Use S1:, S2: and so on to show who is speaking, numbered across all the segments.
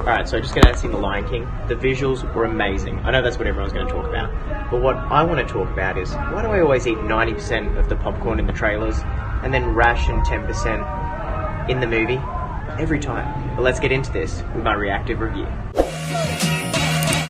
S1: Alright, so I just got out to see The Lion King. The visuals were amazing. I know that's what everyone's going to talk about. But what I want to talk about is, why do I always eat 90% of the popcorn in the trailers and then ration 10% in the movie? Every time. But let's get into this with my reactive review.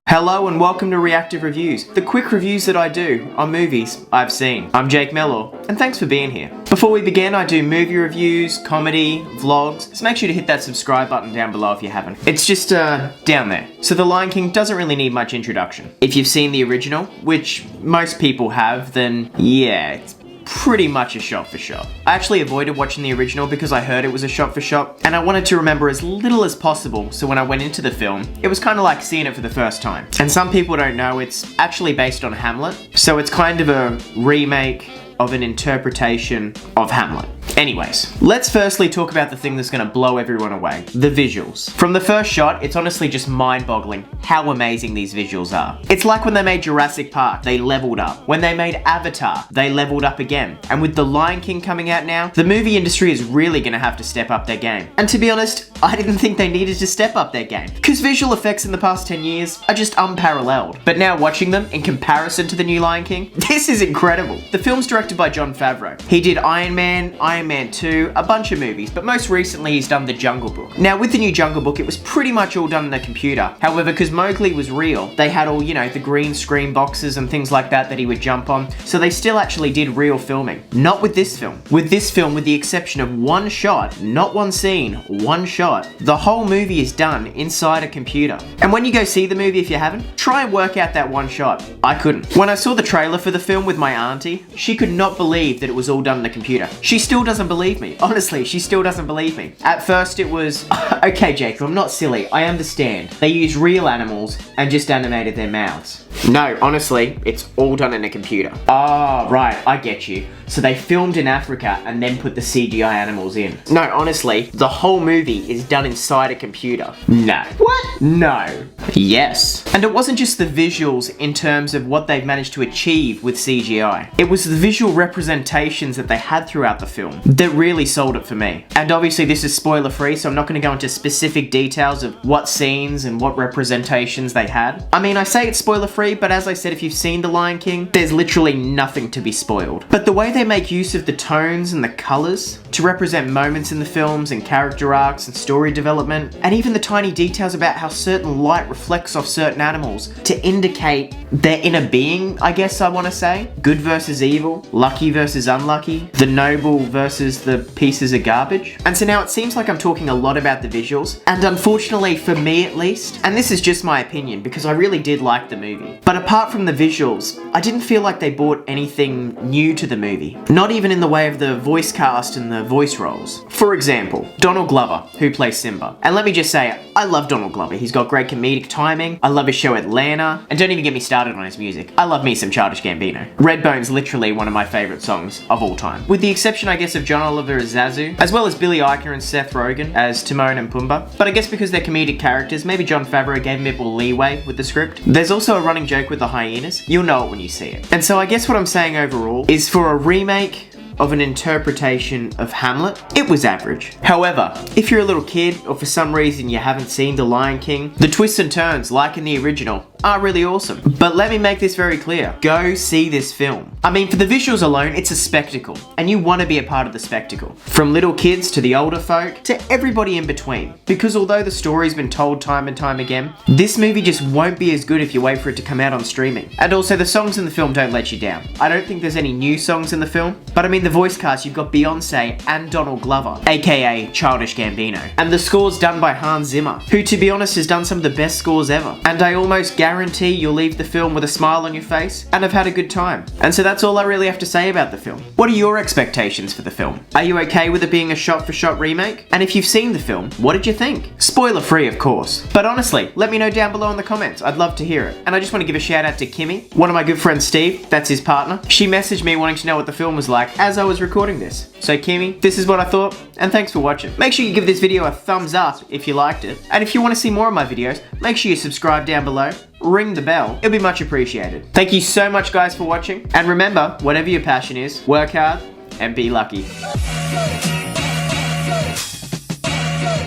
S1: Hello and welcome to Reactive Reviews, the quick reviews that I do on movies I've seen. I'm Jake Mellor, and thanks for being here. Before we begin, I do movie reviews, comedy, vlogs, so make sure to hit that subscribe button down below if you haven't. It's just, down there. So The Lion King doesn't really need much introduction. If you've seen the original, which most people have, then yeah, it's pretty much a shot for shot. I actually avoided watching the original because I heard it was a shot for shot, and I wanted to remember as little as possible, so when I went into the film, it was kind of like seeing it for the first time. And some people don't know, it's actually based on Hamlet, so it's kind of a remake of an interpretation of Hamlet. Anyways, let's firstly talk about the thing that's gonna blow everyone away, the visuals. From the first shot, it's honestly just mind-boggling how amazing these visuals are. It's like when they made Jurassic Park, they leveled up. When they made Avatar, they leveled up again. And with The Lion King coming out now, the movie industry is really gonna have to step up their game. And to be honest, I didn't think they needed to step up their game, because visual effects in the past 10 years are just unparalleled. But now watching them in comparison to the new Lion King, this is incredible. The film's directed by Jon Favreau. He did Iron Man 2, a bunch of movies, but most recently he's done The Jungle Book. Now with the new Jungle Book, it was pretty much all done on the computer. However, because Mowgli was real, they had all, the green screen boxes and things like that he would jump on, so they still actually did real filming. Not with this film. With this film, with the exception of one shot, not one scene, one shot, the whole movie is done inside a computer. And when you go see the movie, if you haven't, try and work out that one shot. I couldn't. When I saw the trailer for the film with my auntie, she could not believe that it was all done on the computer. She still doesn't believe me. Honestly, she still doesn't believe me. At first it was, okay Jacob, I'm not silly, I understand. They used real animals and just animated their mouths. No, honestly, it's all done in a computer. Ah, right, I get you. So they filmed in Africa and then put the CGI animals in. No, honestly, the whole movie is done inside a computer. No. What? No. Yes. And it wasn't just the visuals in terms of what they've managed to achieve with CGI. It was the visual representations that they had throughout the film that really sold it for me. And obviously this is spoiler free, so I'm not going to go into specific details of what scenes and what representations they had. I mean, I say it's spoiler free, but as I said, if you've seen The Lion King, there's literally nothing to be spoiled. But the way they make use of the tones and the colors to represent moments in the films and character arcs and story development, and even the tiny details about how certain light reflects off certain animals to indicate their inner being, I guess I want to say. Good versus evil, lucky versus unlucky, the noble versus the pieces of garbage. And so now it seems like I'm talking a lot about the visuals, and unfortunately for me at least, and this is just my opinion because I really did like the movie, but apart from the visuals, I didn't feel like they brought anything new to the movie. Not even in the way of the voice cast and the voice roles. For example, Donald Glover, who plays Simba. And let me just say, I love Donald Glover. He's got great comedic timing. I love his show Atlanta. And don't even get me started on his music. I love me some Childish Gambino. Redbone's literally one of my favourite songs of all time. With the exception, I guess, of John Oliver as Zazu, as well as Billy Eichner and Seth Rogen as Timon and Pumbaa. But I guess because they're comedic characters, maybe Jon Favreau gave him a bit more leeway with the script. There's also a running joke with the hyenas. You'll know it when you see it. And so I guess what I'm saying overall is for a remake of an interpretation of Hamlet, it was average. However, if you're a little kid or for some reason you haven't seen The Lion King, the twists and turns, like in the original, are really awesome. But let me make this very clear. Go see this film. I mean, for the visuals alone, it's a spectacle, and you want to be a part of the spectacle. From little kids to the older folk, to everybody in between. Because although the story's been told time and time again, this movie just won't be as good if you wait for it to come out on streaming. And also, the songs in the film don't let you down. I don't think there's any new songs in the film, but I mean, the voice cast, you've got Beyonce and Donald Glover, aka Childish Gambino. And the score's done by Hans Zimmer, who to be honest has done some of the best scores ever. And I almost guarantee you'll leave the film with a smile on your face and have had a good time. And so that's all I really have to say about the film. What are your expectations for the film? Are you okay with it being a shot-for-shot remake? And if you've seen the film, what did you think? Spoiler free, of course. But honestly, let me know down below in the comments. I'd love to hear it. And I just want to give a shout out to Kimmy, one of my good friends Steve, that's his partner. She messaged me wanting to know what the film was like as I was recording this. So Kimmy, this is what I thought, and thanks for watching. Make sure you give this video a thumbs up if you liked it. And if you want to see more of my videos, make sure you subscribe down below, ring the bell, it'll be much appreciated. Thank you so much guys for watching, and remember, whatever your passion is, work hard and be lucky.